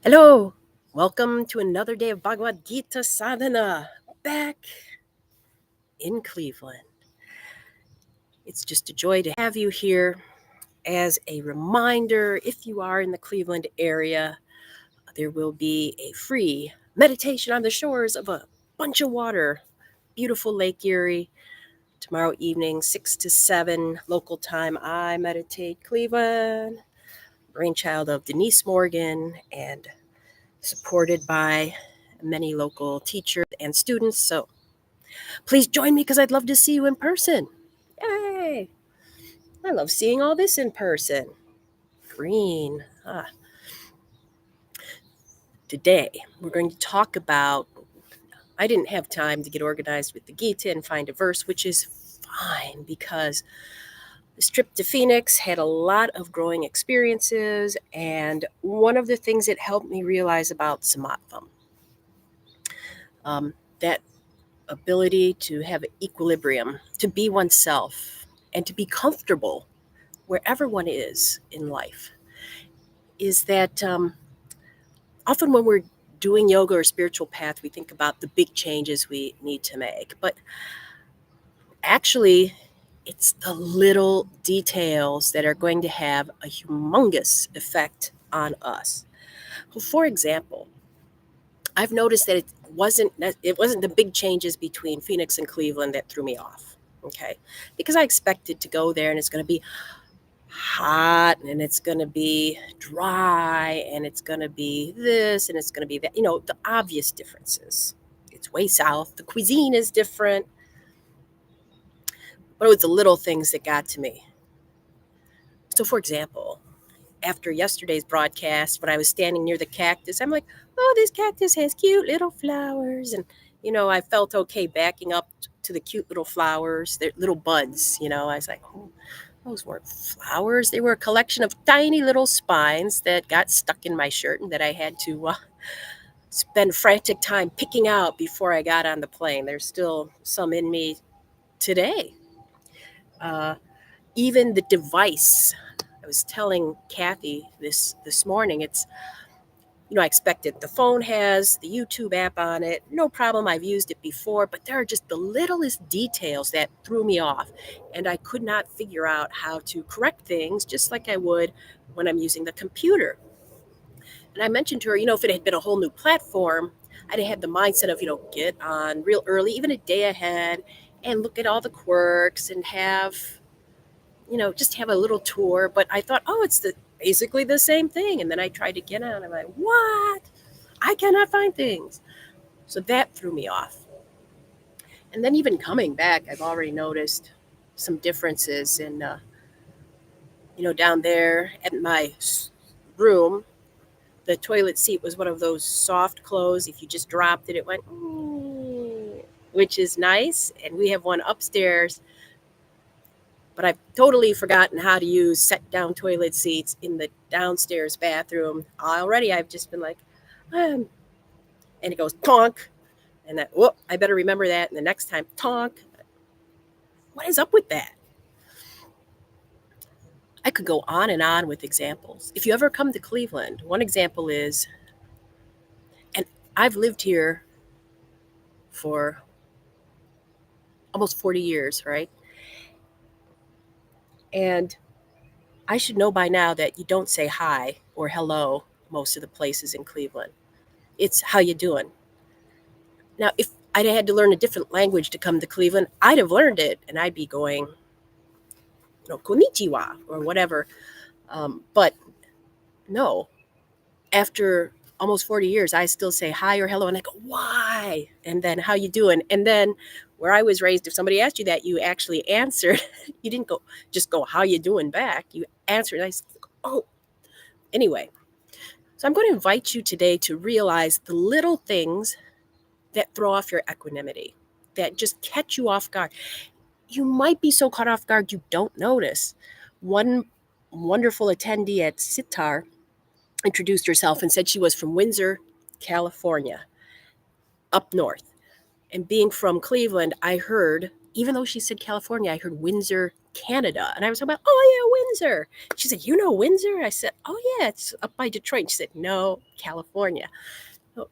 Hello, welcome to another day of Bhagavad Gita Sadhana back in Cleveland. It's just a joy to have you here. As a reminder, if you are in the Cleveland area, there will be a free meditation on the shores of a bunch of water, beautiful Lake Erie, tomorrow evening, 6 to 7 local time. I meditate Cleveland, brainchild of Denise Morgan, and supported by many local teachers and students. So please join me because I'd love to see you in person. Yay! I love seeing all this in person. Green. Today, we're going to talk about. I didn't have time to get organized with the Gita and find a verse, which is fine because this trip to Phoenix had a lot of growing experiences, and one of the things it helped me realize about Samatvam, that ability to have equilibrium, to be oneself, and to be comfortable wherever one is in life, is that often when we're doing yoga or spiritual path, we think about the big changes we need to make. But actually, it's the little details that are going to have a humongous effect on us. Well, for example, I've noticed that it wasn't the big changes between Phoenix and Cleveland that threw me off. Okay, because I expected to go there and it's going to be hot and it's going to be dry and it's going to be this and it's going to be that, the obvious differences. It's way south, the cuisine is different, but it was the little things that got to me. So for example, after yesterday's broadcast, when I was standing near the cactus, I'm like, oh, this cactus has cute little flowers. And I felt okay backing up to the cute little flowers, their little buds. I was like, oh, those weren't flowers. They were a collection of tiny little spines that got stuck in my shirt and that I had to spend frantic time picking out before I got on the plane. There's still some in me today. Uh, Even the device. I was telling Kathy this morning. I expected. The phone has the YouTube app on it. No problem. I've used it before, but there are just the littlest details that threw me off. And I could not figure out how to correct things just like I would when I'm using the computer. And I mentioned to her, if it had been a whole new platform, I'd have had the mindset of, get on real early, even a day ahead, and look at all the quirks and have, just have a little tour. But I thought, oh, it's basically the same thing. And then I tried to get on. I'm like, what? I cannot find things. So that threw me off. And then even coming back, I've already noticed some differences in, down there at my room, the toilet seat was one of those soft close. If you just dropped it, it went, which is nice. And we have one upstairs, but I've totally forgotten how to use set down toilet seats in the downstairs bathroom. Already, I've just been like, and it goes tonk. And that, whoop, I better remember that. And the next time, tonk. What is up with that? I could go on and on with examples. If you ever come to Cleveland, one example is, and I've lived here for almost 40 years, right? And I should know by now that you don't say hi or hello most of the places in Cleveland. It's how you doing. Now, if I'd had to learn a different language to come to Cleveland, I'd have learned it and I'd be going, konnichiwa or whatever. But no, after almost 40 years, I still say hi or hello and I go, why? And then how you doing? And then where I was raised, if somebody asked you that, you actually answered. You didn't just go, how you doing back? You answered. And I said, oh, anyway. So I'm going to invite you today to realize the little things that throw off your equanimity, that just catch you off guard. You might be so caught off guard you don't notice. One wonderful attendee at SYTAR introduced herself and said she was from Windsor, California, up north. And being from Cleveland, I heard, even though she said California, I heard Windsor, Canada. And I was talking about, oh, yeah, Windsor. She said, you know Windsor? I said, oh, yeah, it's up by Detroit. And she said, no, California. So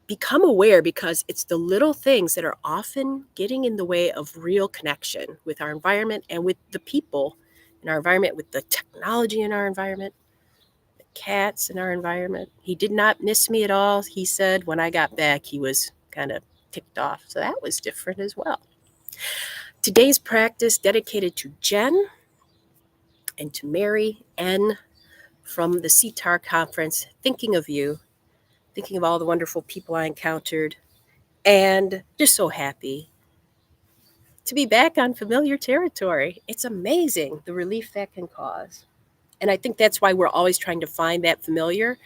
become aware, because it's the little things that are often getting in the way of real connection with our environment and with the people in our environment, with the technology in our environment, the cats in our environment. He did not miss me at all. He said when I got back, he was kind of ticked off. So that was different as well. Today's practice dedicated to Jen and to Mary N from the SYTAR conference, thinking of you, thinking of all the wonderful people I encountered, and just so happy to be back on familiar territory. It's amazing the relief that can cause. And I think that's why we're always trying to find that familiar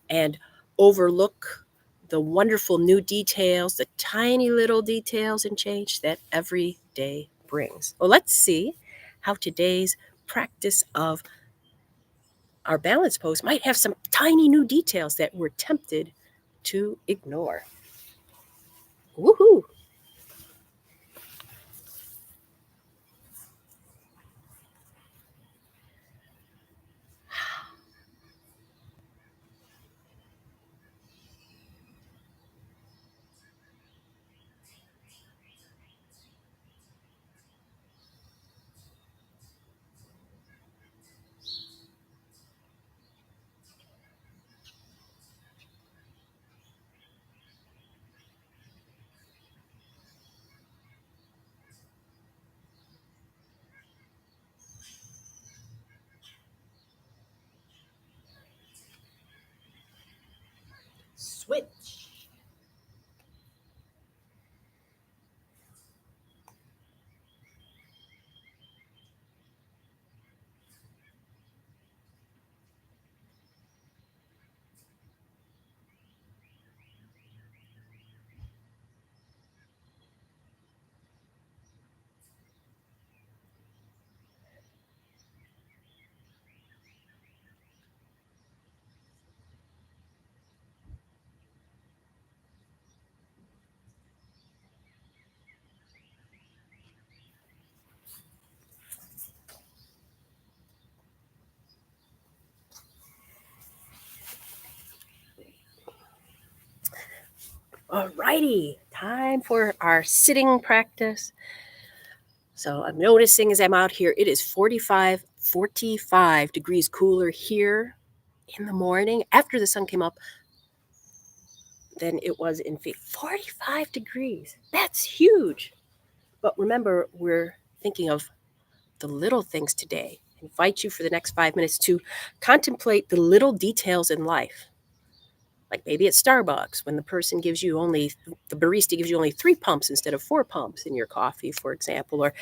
and overlook the wonderful new details, the tiny little details and change that every day brings. Well, let's see how today's practice of our balance pose might have some tiny new details that we're tempted to ignore. Woohoo! Switch. Alrighty, time for our sitting practice. So I'm noticing as I'm out here, it is 45 degrees cooler here in the morning after the sun came up than it was in 45 degrees. That's huge. But remember, we're thinking of the little things today. I invite you for the next 5 minutes to contemplate the little details in life. Like maybe at Starbucks, when the barista gives you only 3 pumps instead of 4 pumps in your coffee, for example, or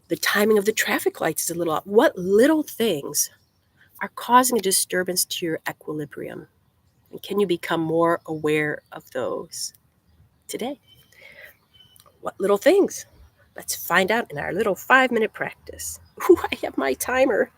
the timing of the traffic lights is a little off. What little things are causing a disturbance to your equilibrium? And can you become more aware of those today? What little things? Let's find out in our little 5-minute practice. Ooh, I have my timer.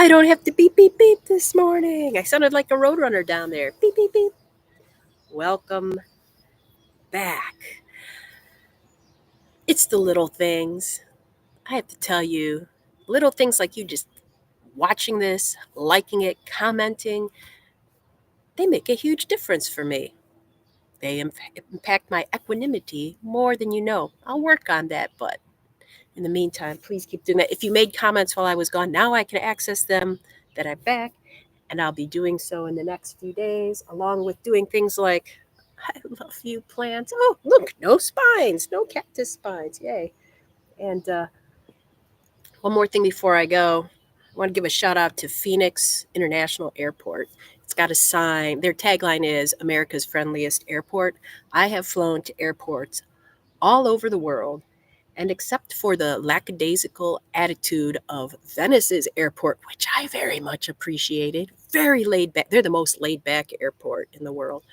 I don't have to beep, beep, beep this morning. I sounded like a roadrunner down there. Beep, beep, beep. Welcome back. It's the little things. I have to tell you, little things like you just watching this, liking it, commenting, they make a huge difference for me. They impact my equanimity more than you know. I'll work on that, but in the meantime, please keep doing that. If you made comments while I was gone, now I can access them that I'm back, and I'll be doing so in the next few days, along with doing things like I love you plants. Oh, look, no spines, no cactus spines. Yay. And one more thing before I go. I want to give a shout out to Phoenix International Airport. It's got a sign. Their tagline is America's friendliest airport. I have flown to airports all over the world, and except for the lackadaisical attitude of Venice's airport, which I very much appreciated, very laid back. They're the most laid back airport in the world,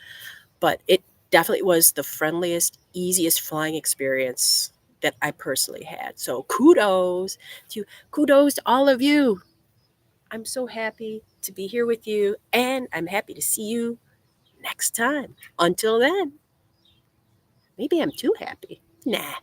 but it definitely was the friendliest, easiest flying experience that I personally had. So kudos to all of you. I'm so happy to be here with you, and I'm happy to see you next time. Until then, maybe I'm too happy. Nah.